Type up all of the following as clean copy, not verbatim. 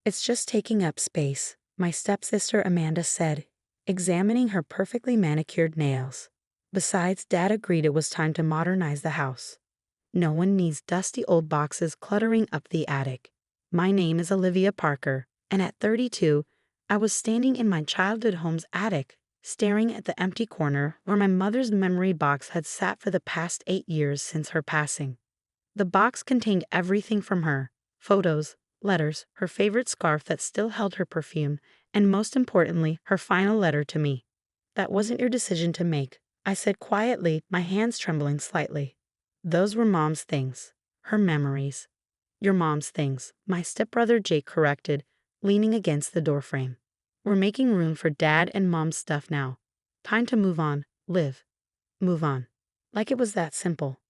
It's just taking up space, my stepsister Amanda said, examining her perfectly manicured nails. Besides, Dad agreed it was time to modernize the house. No one needs dusty old boxes cluttering up the attic. My name is Olivia Parker, and at 32, I was standing in my childhood home's attic, staring at the empty corner where my mother's memory box had sat for the past 8 years since her passing. The box contained everything from her: photos, letters, her favorite scarf that still held her perfume, and most importantly, her final letter to me. "That wasn't your decision to make," I said quietly, my hands trembling slightly. "Those were Mom's things, her memories." "Your mom's things," my stepbrother Jake corrected, leaning against the doorframe. "We're making room for Dad and Mom's stuff now. Time to move on, Liv. Move on." Like it was that simple.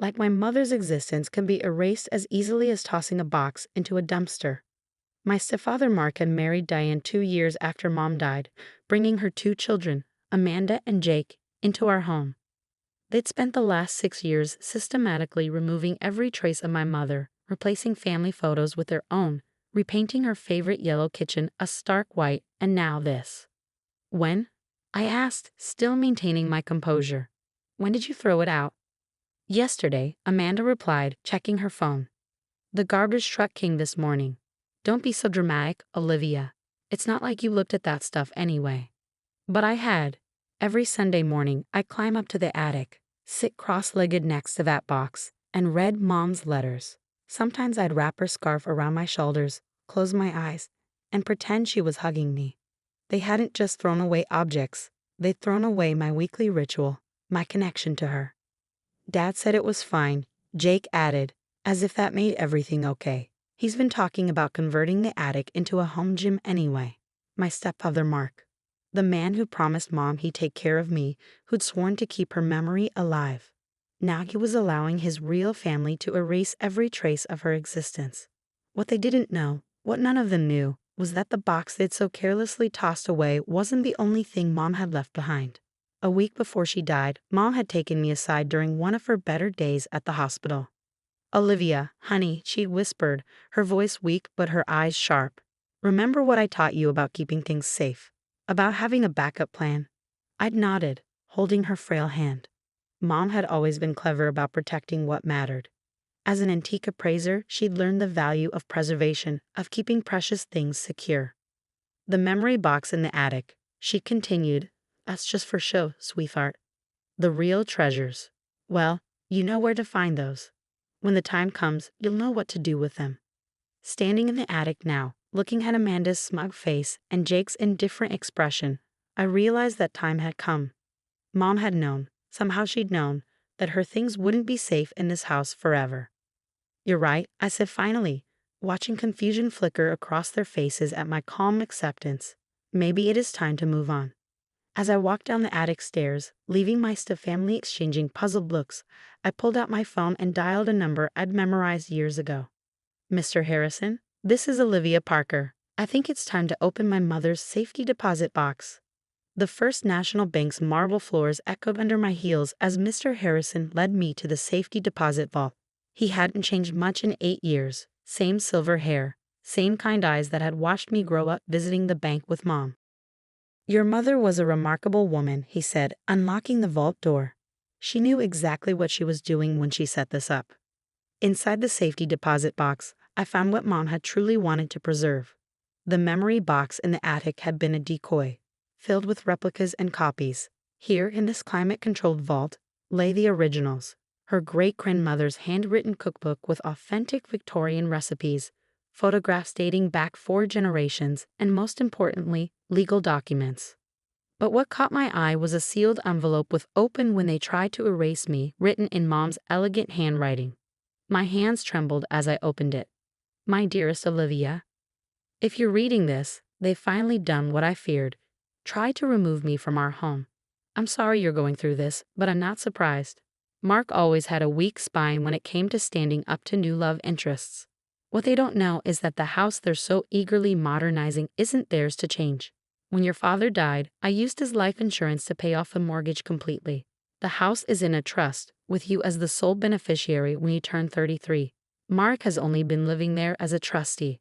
Like my mother's existence can be erased as easily as tossing a box into a dumpster. My stepfather Mark had married Diane 2 years after Mom died, bringing her 2 children, Amanda and Jake, into our home. They'd spent the last 6 years systematically removing every trace of my mother, replacing family photos with their own, repainting her favorite yellow kitchen a stark white, and now this. "When?" I asked, still maintaining my composure. "When did you throw it out?" "Yesterday," Amanda replied, checking her phone. "The garbage truck came this morning." "Don't be so dramatic, Olivia. It's not like you looked at that stuff anyway." But I had. Every Sunday morning, I'd climb up to the attic, sit cross-legged next to that box, and read Mom's letters. Sometimes I'd wrap her scarf around my shoulders, close my eyes, and pretend she was hugging me. They hadn't just thrown away objects, they'd thrown away my weekly ritual, my connection to her. "Dad said it was fine," Jake added, as if that made everything okay. "He's been talking about converting the attic into a home gym anyway." My stepfather Mark, the man who promised Mom he'd take care of me, who'd sworn to keep her memory alive. Now he was allowing his real family to erase every trace of her existence. What they didn't know, what none of them knew, was that the box they'd so carelessly tossed away wasn't the only thing Mom had left behind. A week before she died, Mom had taken me aside during one of her better days at the hospital. "Olivia, honey," she'd whispered, her voice weak but her eyes sharp. "Remember what I taught you about keeping things safe? About having a backup plan?" I'd nodded, holding her frail hand. Mom had always been clever about protecting what mattered. As an antique appraiser, she'd learned the value of preservation, of keeping precious things secure. "The memory box in the attic," she continued, "that's just for show, sweetheart. The real treasures, well, you know where to find those. When the time comes, you'll know what to do with them." Standing in the attic now, looking at Amanda's smug face and Jake's indifferent expression, I realized that time had come. Mom had known, somehow she'd known, that her things wouldn't be safe in this house forever. "You're right," I said finally, watching confusion flicker across their faces at my calm acceptance. "Maybe it is time to move on." As I walked down the attic stairs, leaving my family exchanging puzzled looks, I pulled out my phone and dialed a number I'd memorized years ago. "Mr. Harrison, this is Olivia Parker. I think it's time to open my mother's safety deposit box." The First National Bank's marble floors echoed under my heels as Mr. Harrison led me to the safety deposit vault. He hadn't changed much in 8 years, same silver hair, same kind eyes that had watched me grow up visiting the bank with Mom. "Your mother was a remarkable woman," he said, unlocking the vault door. "She knew exactly what she was doing when she set this up." Inside the safety deposit box, I found what Mom had truly wanted to preserve. The memory box in the attic had been a decoy, filled with replicas and copies. Here, in this climate-controlled vault, lay the originals: her great-grandmother's handwritten cookbook with authentic Victorian recipes, photographs dating back 4 generations, and most importantly, legal documents. But what caught my eye was a sealed envelope with "Open when they try to erase me" written in Mom's elegant handwriting. My hands trembled as I opened it. "My dearest Olivia, if you're reading this, they've finally done what I feared. Try to remove me from our home. I'm sorry you're going through this, but I'm not surprised. Mark always had a weak spine when it came to standing up to new love interests. What they don't know is that the house they're so eagerly modernizing isn't theirs to change. When your father died, I used his life insurance to pay off the mortgage completely. The house is in a trust, with you as the sole beneficiary when you turn 33. Mark has only been living there as a trustee.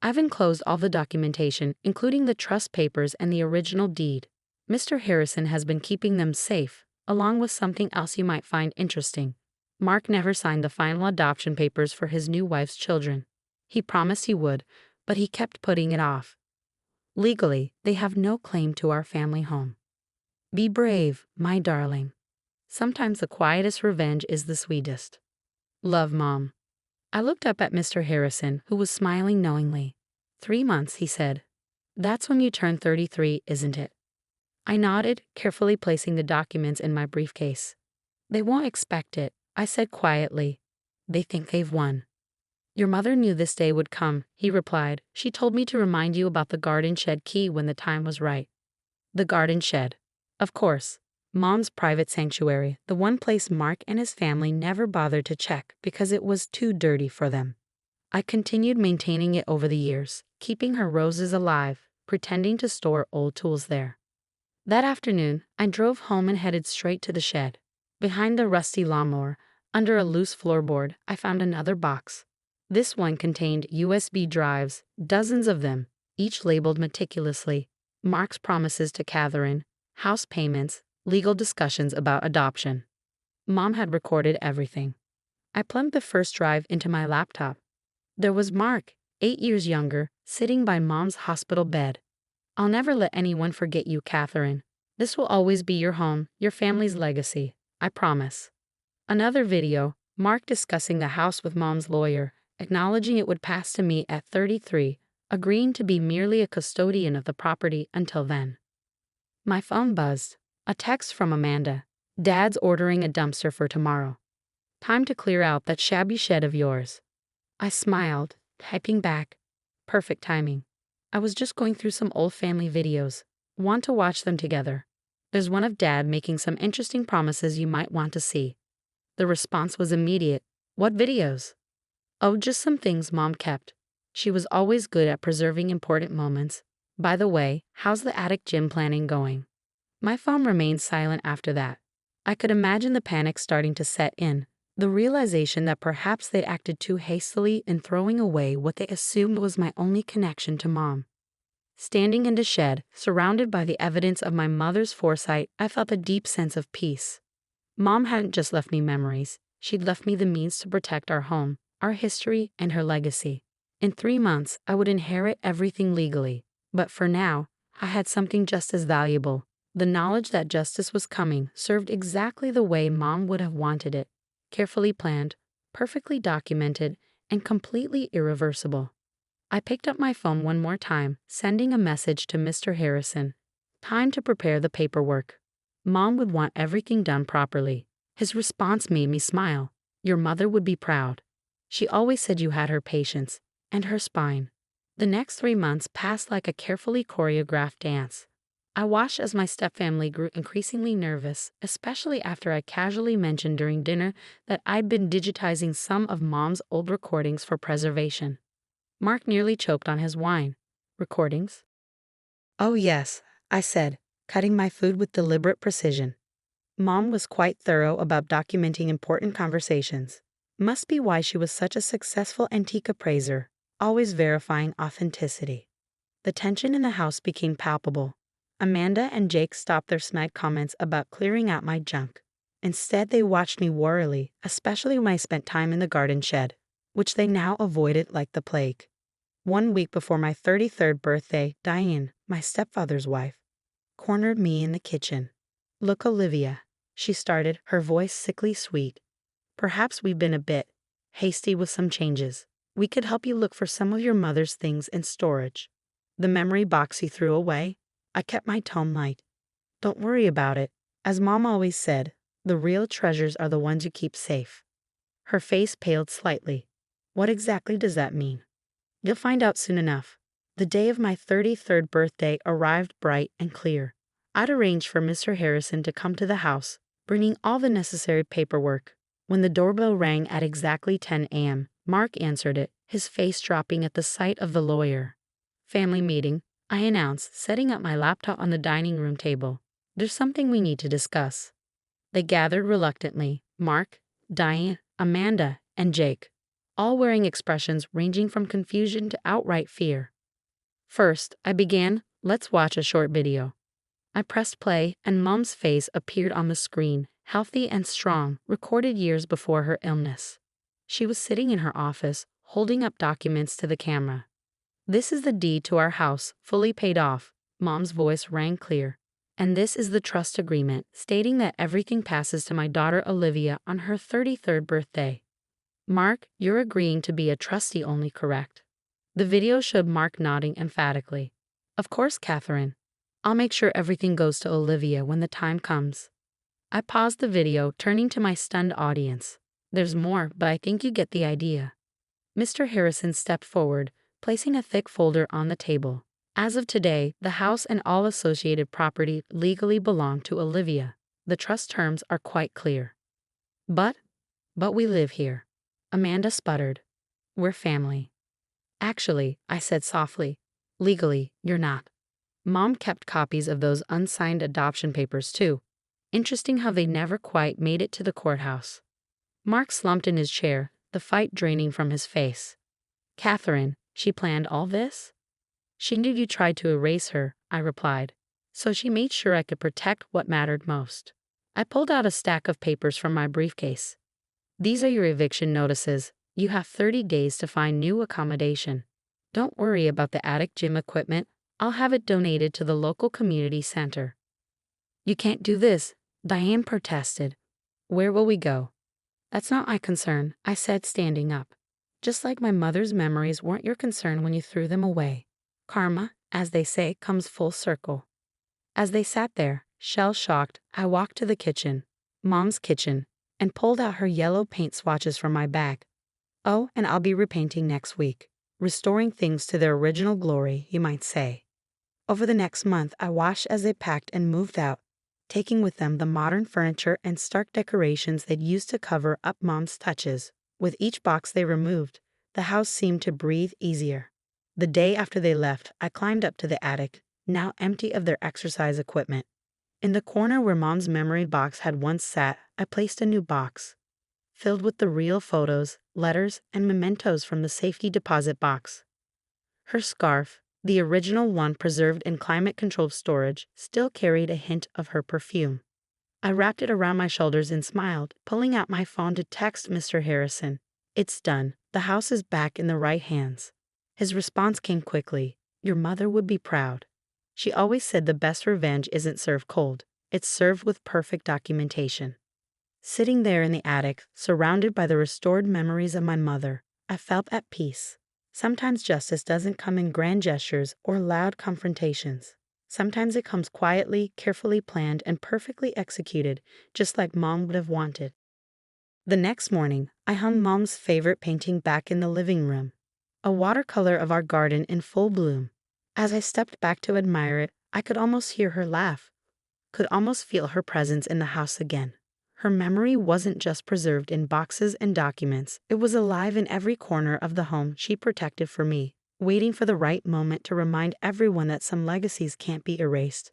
I've enclosed all the documentation, including the trust papers and the original deed. Mr. Harrison has been keeping them safe, along with something else you might find interesting. Mark never signed the final adoption papers for his new wife's children. He promised he would, but he kept putting it off. Legally, they have no claim to our family home. Be brave, my darling. Sometimes the quietest revenge is the sweetest. Love, Mom. I looked up at Mr. Harrison, who was smiling knowingly. 3 months, he said. That's when you turn 33, isn't it? I nodded, carefully placing the documents in my briefcase. They won't expect it, I said quietly. They think they've won. Your mother knew this day would come, he replied. She told me to remind you about the garden shed key when the time was right. The garden shed. Of course. Mom's private sanctuary, the one place Mark and his family never bothered to check because it was too dirty for them. I continued maintaining it over the years, keeping her roses alive, pretending to store old tools there. That afternoon, I drove home and headed straight to the shed. Behind the rusty lawnmower, under a loose floorboard, I found another box. This one contained USB drives, dozens of them, each labeled meticulously. Mark's promises to Catherine, house payments, legal discussions about adoption. Mom had recorded everything. I plugged the first drive into my laptop. There was Mark, 8 years younger, sitting by Mom's hospital bed. I'll never let anyone forget you, Catherine. This will always be your home, your family's legacy, I promise. Another video, Mark discussing the house with Mom's lawyer, acknowledging it would pass to me at 33, agreeing to be merely a custodian of the property until then. My phone buzzed. A text from Amanda. Dad's ordering a dumpster for tomorrow. Time to clear out that shabby shed of yours. I smiled, typing back. Perfect timing. I was just going through some old family videos. Want to watch them together. There's one of Dad making some interesting promises you might want to see. The response was immediate. What videos? Oh, just some things Mom kept. She was always good at preserving important moments. By the way, how's the attic gym planning going? My phone remained silent after that. I could imagine the panic starting to set in, the realization that perhaps they'd acted too hastily in throwing away what they assumed was my only connection to Mom. Standing in the shed, surrounded by the evidence of my mother's foresight, I felt a deep sense of peace. Mom hadn't just left me memories, she'd left me the means to protect our home, our history, and her legacy. In 3 months, I would inherit everything legally, but for now, I had something just as valuable. The knowledge that justice was coming served exactly the way Mom would have wanted it, carefully planned, perfectly documented, and completely irreversible. I picked up my phone one more time, sending a message to Mr. Harrison. Time to prepare the paperwork. Mom would want everything done properly. His response made me smile. Your mother would be proud. She always said you had her patience, and her spine. The next 3 months passed like a carefully choreographed dance. I watched as my stepfamily grew increasingly nervous, especially after I casually mentioned during dinner that I'd been digitizing some of Mom's old recordings for preservation. Mark nearly choked on his wine. Recordings? Oh yes, I said, cutting my food with deliberate precision. Mom was quite thorough about documenting important conversations. Must be why she was such a successful antique appraiser, always verifying authenticity. The tension in the house became palpable. Amanda and Jake stopped their smag comments about clearing out my junk. Instead, they watched me warily, especially when I spent time in the garden shed, which they now avoided like the plague. 1 week before my 33rd birthday, Diane, my stepfather's wife, cornered me in the kitchen. Look, Olivia, she started, her voice sickly sweet. Perhaps we've been a bit hasty with some changes. We could help you look for some of your mother's things in storage. The memory box you threw away? I kept my tone light. Don't worry about it. As Mom always said, the real treasures are the ones you keep safe. Her face paled slightly. What exactly does that mean? You'll find out soon enough. The day of my 33rd birthday arrived bright and clear. I'd arranged for Mr. Harrison to come to the house, bringing all the necessary paperwork. When the doorbell rang at exactly 10 a.m., Mark answered it, his face dropping at the sight of the lawyer. Family meeting, I announced, setting up my laptop on the dining room table. There's something we need to discuss. They gathered reluctantly, Mark, Diane, Amanda, and Jake. all wearing expressions ranging from confusion to outright fear. First, I began, "Let's watch a short video." I pressed play, and Mom's face appeared on the screen, healthy and strong, recorded years before her illness. She was sitting in her office, holding up documents to the camera. "This is the deed to our house, fully paid off," Mom's voice rang clear. "And this is the trust agreement, stating that everything passes to my daughter Olivia on her 33rd birthday. Mark, you're agreeing to be a trustee only, correct?" The video showed Mark nodding emphatically. "Of course, Catherine. I'll make sure everything goes to Olivia when the time comes." I paused the video, turning to my stunned audience. "There's more, but I think you get the idea." Mr. Harrison stepped forward, placing a thick folder on the table. "As of today, the house and all associated property legally belong to Olivia. The trust terms are quite clear." But we live here," Amanda sputtered. "We're family." "Actually," I said softly, "legally, you're not." Mom kept copies of those unsigned adoption papers too. Interesting how they never quite made it to the courthouse. Mark slumped in his chair, the fight draining from his face. "Catherine, she planned all this?" "She knew you tried to erase her," I replied. "So she made sure I could protect what mattered most." I pulled out a stack of papers from my briefcase. "These are your eviction notices. You have 30 days to find new accommodation. Don't worry about the attic gym equipment. I'll have it donated to the local community center." "You can't do this," Diane protested. "Where will we go?" "That's not my concern," I said, standing up. "Just like my mother's memories weren't your concern when you threw them away. Karma, as they say, comes full circle." As they sat there, shell-shocked, I walked to the kitchen, Mom's kitchen, and pulled out her yellow paint swatches from my bag. "Oh, and I'll be repainting next week. Restoring things to their original glory, you might say." Over the next month, I watched as they packed and moved out, taking with them the modern furniture and stark decorations they'd used to cover up Mom's touches. With each box they removed, the house seemed to breathe easier. The day after they left, I climbed up to the attic, now empty of their exercise equipment. In the corner where Mom's memory box had once sat, I placed a new box, filled with the real photos, letters, and mementos from the safety deposit box. Her scarf, the original one preserved in climate-controlled storage, still carried a hint of her perfume. I wrapped it around my shoulders and smiled, pulling out my phone to text Mr. Harrison. "It's done. The house is back in the right hands." His response came quickly. "Your mother would be proud. She always said the best revenge isn't served cold. It's served with perfect documentation." Sitting there in the attic, surrounded by the restored memories of my mother, I felt at peace. Sometimes justice doesn't come in grand gestures or loud confrontations. Sometimes it comes quietly, carefully planned, and perfectly executed, just like Mom would have wanted. The next morning, I hung Mom's favorite painting back in the living room, a watercolor of our garden in full bloom. As I stepped back to admire it, I could almost hear her laugh, could almost feel her presence in the house again. Her memory wasn't just preserved in boxes and documents, it was alive in every corner of the home she protected for me, waiting for the right moment to remind everyone that some legacies can't be erased.